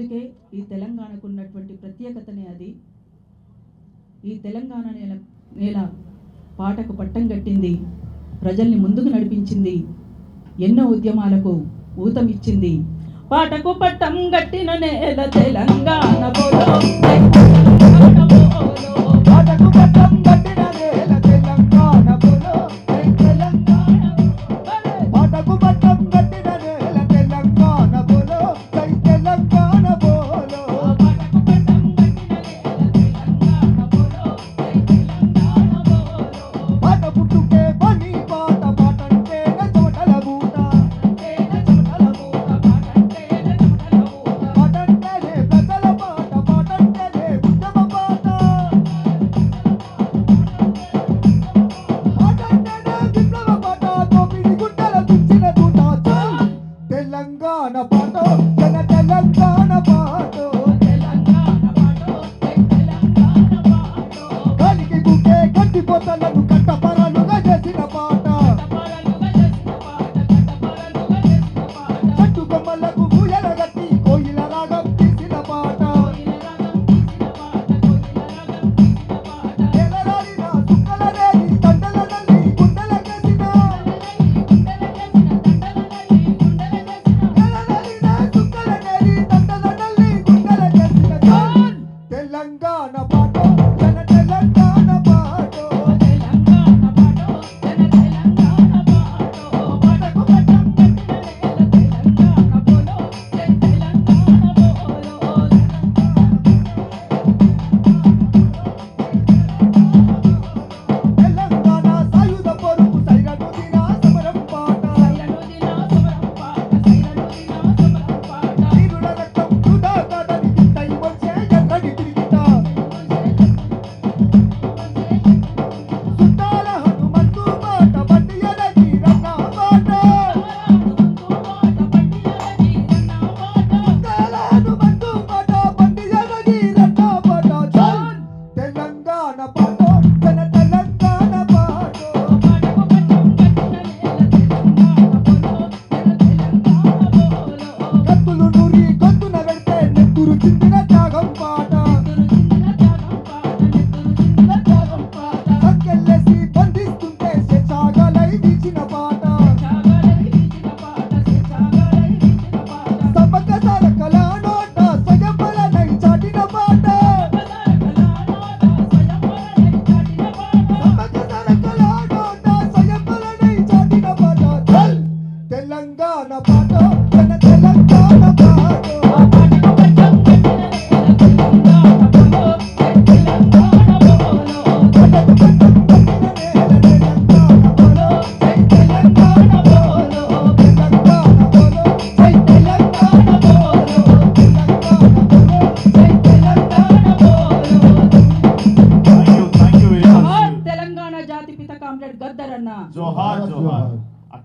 అందుకే ఈ తెలంగాణకు ఉన్నటువంటి ప్రత్యేకతనే అది. ఈ తెలంగాణ నేల పాటకు పట్టం కట్టింది, ప్రజల్ని ముందుకు నడిపించింది, ఎన్నో ఉద్యమాలకు ఊతమిచ్చింది. పాటకు పట్టం కట్టిన నేల తెలంగాణ బోలో, పాటకు పట్టం కట్టిన నేల తెలంగాణ బోలో, పాటకు పట్టం కట్టిన నేల తెలంగాణ బోలో, తెలంగాణ బోలో. పాట పుట్టుకే పని పాట, పాటంటే చోటల బూట, పాటంటేనే ప్రజల పాట, పాటంటేనే ఉద్యమ పాట, పాటంటేనే విప్లవ పాట, తోపిడి గుండెల దించిన దూట. తెలంగాణ పాట, జన తెలంగాణ పాట, గాలికి గుకే గడ్డిపోతలను కట్టపరాలుగా చేసిన పాట, చెట్టు కొమ్మలకు ఊయల గట్టి కోయిల రాగం తీసిన పాట, ఎలరాలిన చుక్కల రేగి దండల నల్లి గుండెలకేసిన, ఎలరాలిన చుక్కల రేగి దండల నల్లి గుండెలకేసిన. తెలంగాణ పాట, జన తెలంగాణ పాట, పాటకు పట్టం తెలంగాణ సాయుధ పోరుకు సైరను దిన సమరం పాట, వీరుల రక్తం వృధా కాదని గిట్టై వచ్చే ఎర్రని తిరిగిట, సుద్దాల హనుమంతు పాట, బండి ఎరగి రన్న పాట, సుద్దాల హనుమంతు పాట, బండి ఎరగి రన్న పాట. తెలంగాణ పాట, జన తెలంగాణ పాట, కత్తులు నూరి గొంతున పెడితే నెత్తురు చిందిన